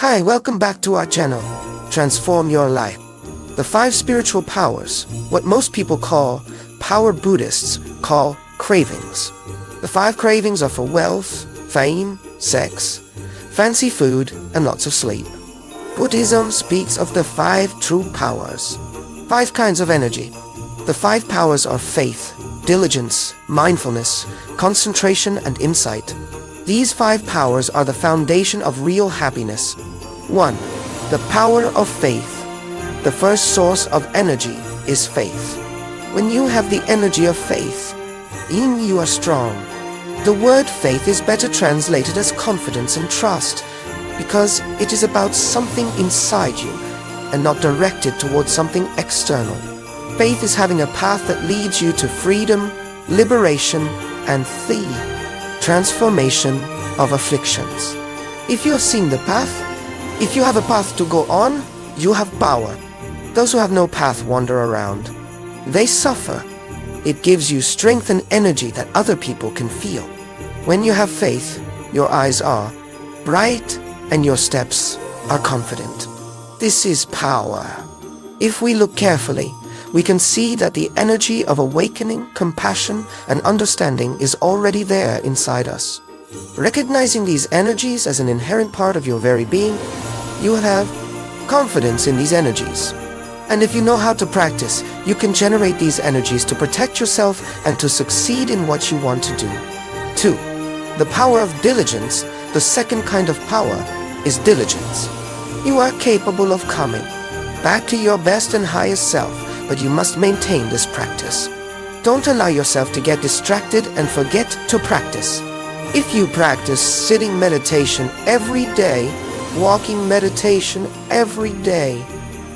Hi, welcome back to our channel, Transform Your Life. The 5 spiritual powers, what most people call, power Buddhists call cravings. The 5 cravings are for wealth, fame, sex, fancy food, and lots of sleep. Buddhism speaks of the 5 true powers, 5 kinds of energy. The 5 powers are faith, diligence, mindfulness, concentration, and insight. These 5 powers are the foundation of real happiness. 1. The power of faith. The first source of energy is faith. When you have the energy of faith, you are strong. The word faith is better translated as confidence and trust because it is about something inside you and not directed towards something external. Faith is having a path that leads you to freedom, liberation, and the transformation of afflictions. If you have seen the path, if you have a path to go on, you have power. Those who have no path wander around. They suffer. It gives you strength and energy that other people can feel. When you have faith, your eyes are bright and your steps are confident. This is power. If we look carefully, we can see that the energy of awakening, compassion, and understanding is already there inside us. Recognizing these energies as an inherent part of your very being, you will have confidence in these energies. And if you know how to practice, you can generate these energies to protect yourself and to succeed in what you want to do. 2. The power of diligence. The second kind of power is diligence. You are capable of coming back to your best and highest self, but you must maintain this practice. Don't allow yourself to get distracted and forget to practice. If you practice sitting meditation every day, walking meditation every day,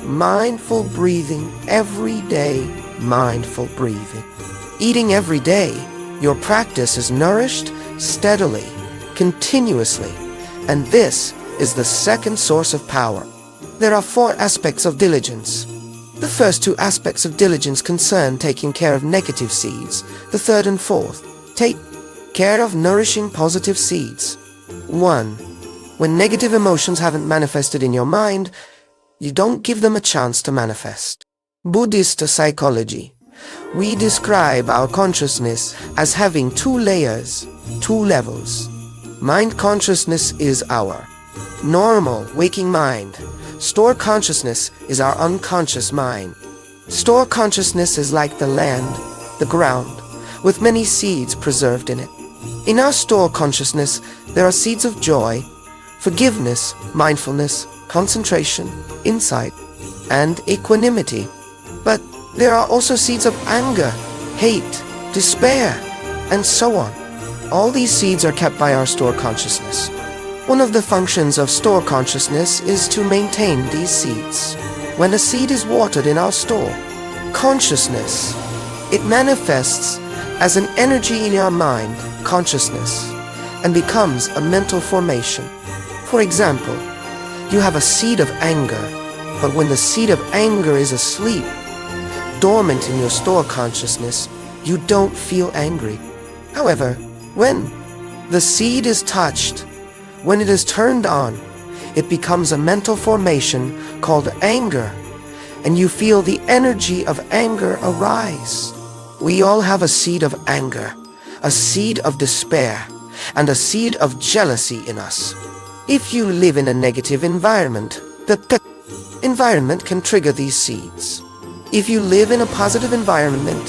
mindful breathing every day, mindful breathing, eating every day, your practice is nourished steadily, continuously, and this is the second source of power. There are 4 aspects of diligence. The first 2 aspects of diligence concern taking care of negative seeds. The third and fourth, take care of nourishing positive seeds. 1. When negative emotions haven't manifested in your mind, you don't give them a chance to manifest. Buddhist psychology. We describe our consciousness as having 2 layers, 2 levels. Mind consciousness is our normal waking mind. Store consciousness is our unconscious mind. Store consciousness is like the land, the ground, with many seeds preserved in it. In our store consciousness, there are seeds of joy, forgiveness, mindfulness, concentration, insight, and equanimity. But there are also seeds of anger, hate, despair, and so on. All these seeds are kept by our store consciousness. One of the functions of store consciousness is to maintain these seeds. When a seed is watered in our store consciousness, it manifests as an energy in our mind, consciousness, and becomes a mental formation. For example, you have a seed of anger, but when the seed of anger is asleep, dormant in your store consciousness, you don't feel angry. However, when the seed is touched, when it is turned on, it becomes a mental formation called anger, and you feel the energy of anger arise. We all have a seed of anger, a seed of despair, and a seed of jealousy in us. If you live in a negative environment, the environment can trigger these seeds. If you live in a positive environment,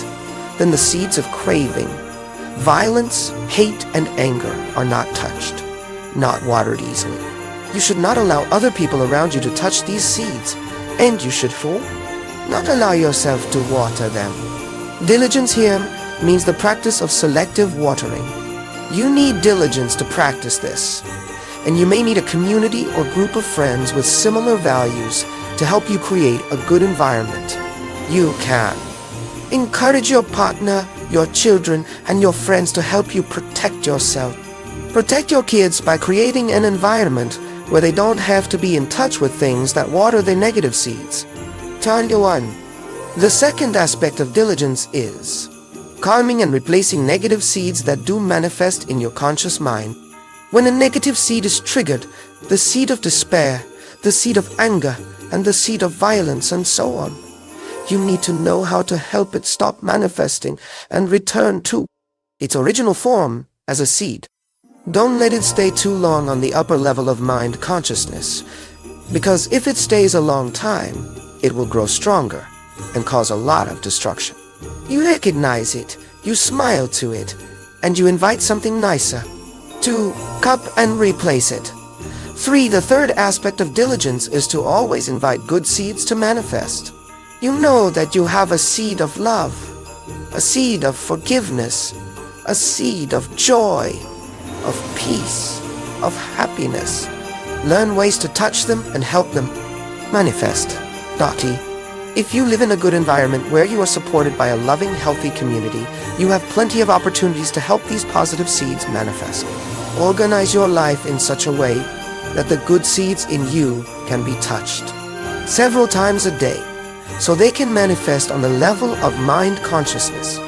then the seeds of craving, violence, hate, and anger are not touched, not watered easily. You should not allow other people around you to touch these seeds, and you should not allow yourself to water them. Diligence here means the practice of selective watering. You need diligence to practice this, and you may need a community or group of friends with similar values to help you create a good environment. You can encourage your partner, your children, and your friends to help you protect yourself. Protect your kids by creating an environment where they don't have to be in touch with things that water their negative seeds. Turn to 1. The second aspect of diligence is calming and replacing negative seeds that do manifest in your conscious mind. When a negative seed is triggered, the seed of despair, the seed of anger, and the seed of violence, and so on. You need to know how to help it stop manifesting and return to its original form as a seed. Don't let it stay too long on the upper level of mind consciousness, because if it stays a long time, it will grow stronger and cause a lot of destruction. You recognize it, you smile to it, and you invite something nicer to cup and replace it. 3. The third aspect of diligence is to always invite good seeds to manifest. You know that you have a seed of love, a seed of forgiveness, a seed of joy, of peace, of happiness. Learn ways to touch them and help them manifest. Dottie, if you live in a good environment where you are supported by a loving, healthy community, you have plenty of opportunities to help these positive seeds manifest. Organize your life in such a way that the good seeds in you can be touched several times a day, so they can manifest on the level of mind consciousness.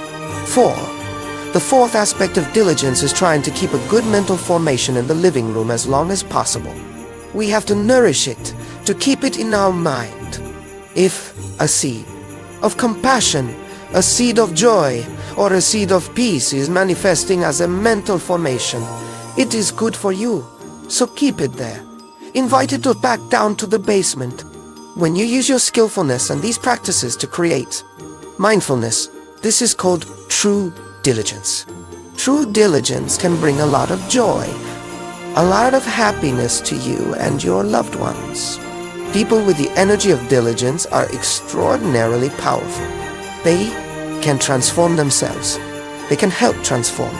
4. The fourth aspect of diligence is trying to keep a good mental formation in the living room as long as possible. We have to nourish it, to keep it in our mind. If a seed of compassion, a seed of joy, or a seed of peace is manifesting as a mental formation, it is good for you, so keep it there. Invite it to back down to the basement. When you use your skillfulness and these practices to create mindfulness, this is called true diligence. True diligence can bring a lot of joy, a lot of happiness to you and your loved ones. People with the energy of diligence are extraordinarily powerful. They can transform themselves. They can help transform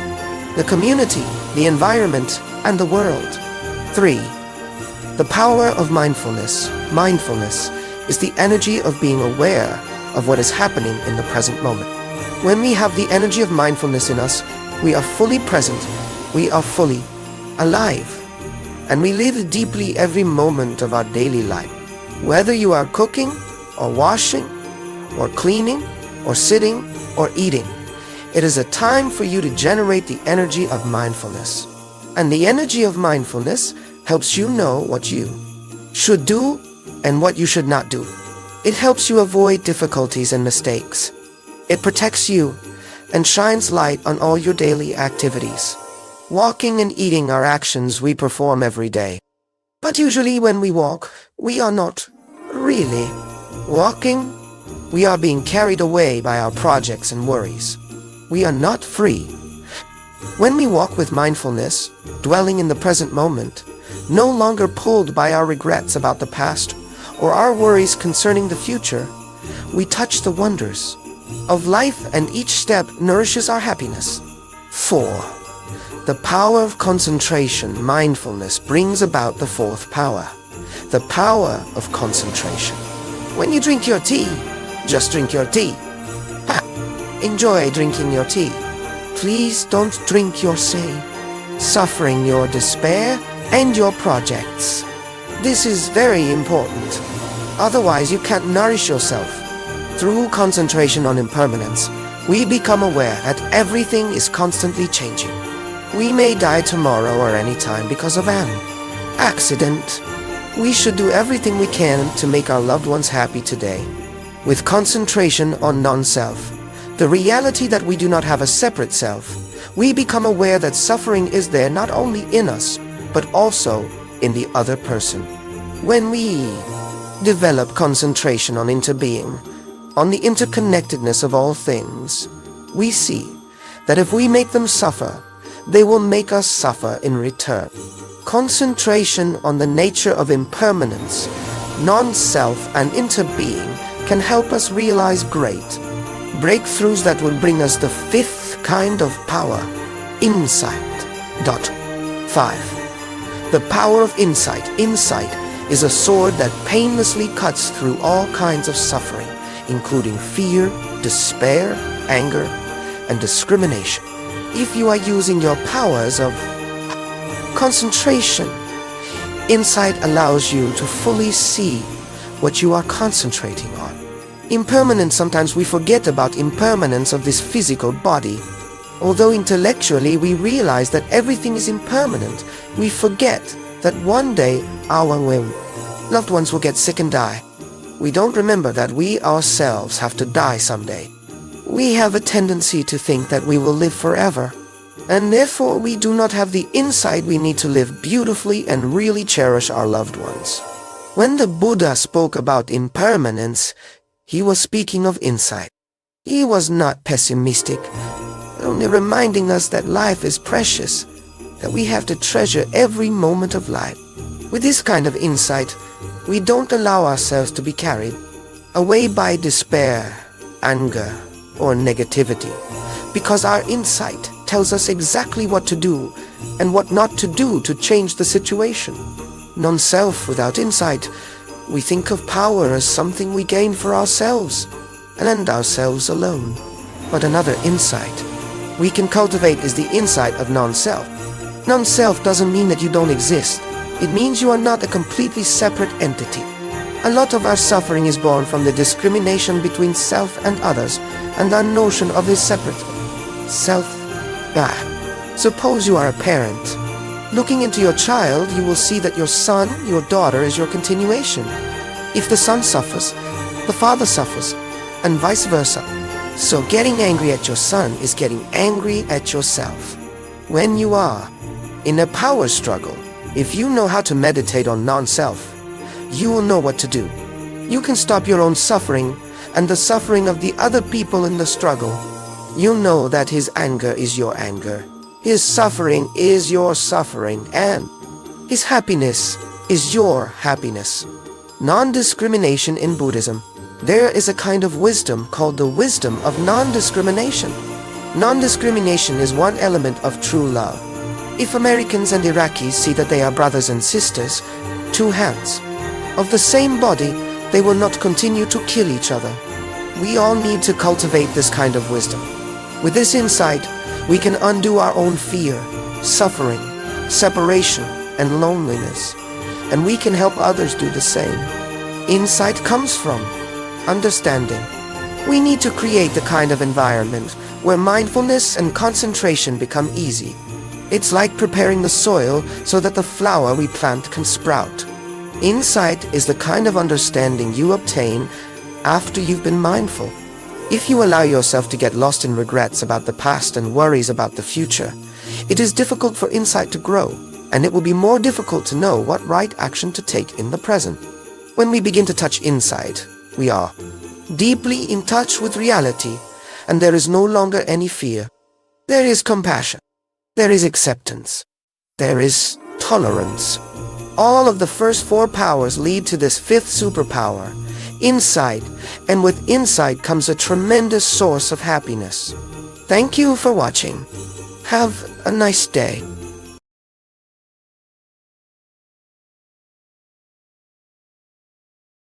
the community, the environment, and the world. 3. The power of mindfulness. Mindfulness is the energy of being aware of what is happening in the present moment. When we have the energy of mindfulness in us, we are fully present, we are fully alive, and we live deeply every moment of our daily life. Whether you are cooking, or washing, or cleaning, or sitting, or eating, it is a time for you to generate the energy of mindfulness. And the energy of mindfulness helps you know what you should do and what you should not do. It helps you avoid difficulties and mistakes. It protects you and shines light on all your daily activities. Walking and eating are actions we perform every day. But usually when we walk, we are not really walking. We are being carried away by our projects and worries. We are not free. When we walk with mindfulness, dwelling in the present moment, no longer pulled by our regrets about the past or our worries concerning the future, we touch the wonders of life, and each step nourishes our happiness. 4. The power of concentration, mindfulness, brings about the fourth power, the power of concentration. When you drink your tea, just drink your tea. Enjoy drinking your tea. Please don't drink your suffering, your despair, and your projects. This is very important. Otherwise, you can't nourish yourself. Through concentration on impermanence, we become aware that everything is constantly changing. We may die tomorrow or any time because of an accident. We should do everything we can to make our loved ones happy today. With concentration on non-self, the reality that we do not have a separate self, we become aware that suffering is there not only in us, but also in the other person. When we develop concentration on interbeing, on the interconnectedness of all things, we see that if we make them suffer, they will make us suffer in return. Concentration on the nature of impermanence, non-self, and interbeing can help us realize great breakthroughs that will bring us the fifth kind of power, insight. 5. The power of insight. Insight is a sword that painlessly cuts through all kinds of suffering, including fear, despair, anger, and discrimination. If you are using your powers of concentration, insight allows you to fully see what you are concentrating on. Impermanence, sometimes we forget about impermanence of this physical body. Although intellectually we realize that everything is impermanent, we forget that one day our loved ones will get sick and die. We don't remember that we ourselves have to die someday. We have a tendency to think that we will live forever, and therefore we do not have the insight we need to live beautifully and really cherish our loved ones. When the Buddha spoke about impermanence, he was speaking of insight. He was not pessimistic, only reminding us that life is precious, that we have to treasure every moment of life. With this kind of insight, we don't allow ourselves to be carried away by despair, anger, or negativity, because our insight tells us exactly what to do and what not to do to change the situation. Non-self without insight, we think of power as something we gain for ourselves and ourselves alone. But another insight we can cultivate is the insight of non-self. Non-self doesn't mean that you don't exist. It means you are not a completely separate entity. A lot of our suffering is born from the discrimination between self and others and our notion of his separate self. Suppose you are a parent. Looking into your child, you will see that your son, your daughter is your continuation. If the son suffers, the father suffers, and vice versa. So getting angry at your son is getting angry at yourself. When you are in a power struggle, if you know how to meditate on non-self, you will know what to do. You can stop your own suffering and the suffering of the other people in the struggle. You know that his anger is your anger. His suffering is your suffering, and his happiness is your happiness. Non-discrimination in Buddhism. There is a kind of wisdom called the wisdom of non-discrimination. Non-discrimination is one element of true love. If Americans and Iraqis see that they are brothers and sisters, two hands of the same body, they will not continue to kill each other. We all need to cultivate this kind of wisdom. With this insight, we can undo our own fear, suffering, separation, and loneliness, and we can help others do the same. Insight comes from understanding. We need to create the kind of environment where mindfulness and concentration become easy. It's like preparing the soil so that the flower we plant can sprout. Insight is the kind of understanding you obtain after you've been mindful. If you allow yourself to get lost in regrets about the past and worries about the future, it is difficult for insight to grow, and it will be more difficult to know what right action to take in the present. When we begin to touch insight, we are deeply in touch with reality, and there is no longer any fear. There is compassion. There is acceptance. There is tolerance. All of the first four powers lead to this fifth superpower, insight, and with insight comes a tremendous source of happiness. Thank you for watching. Have a nice day.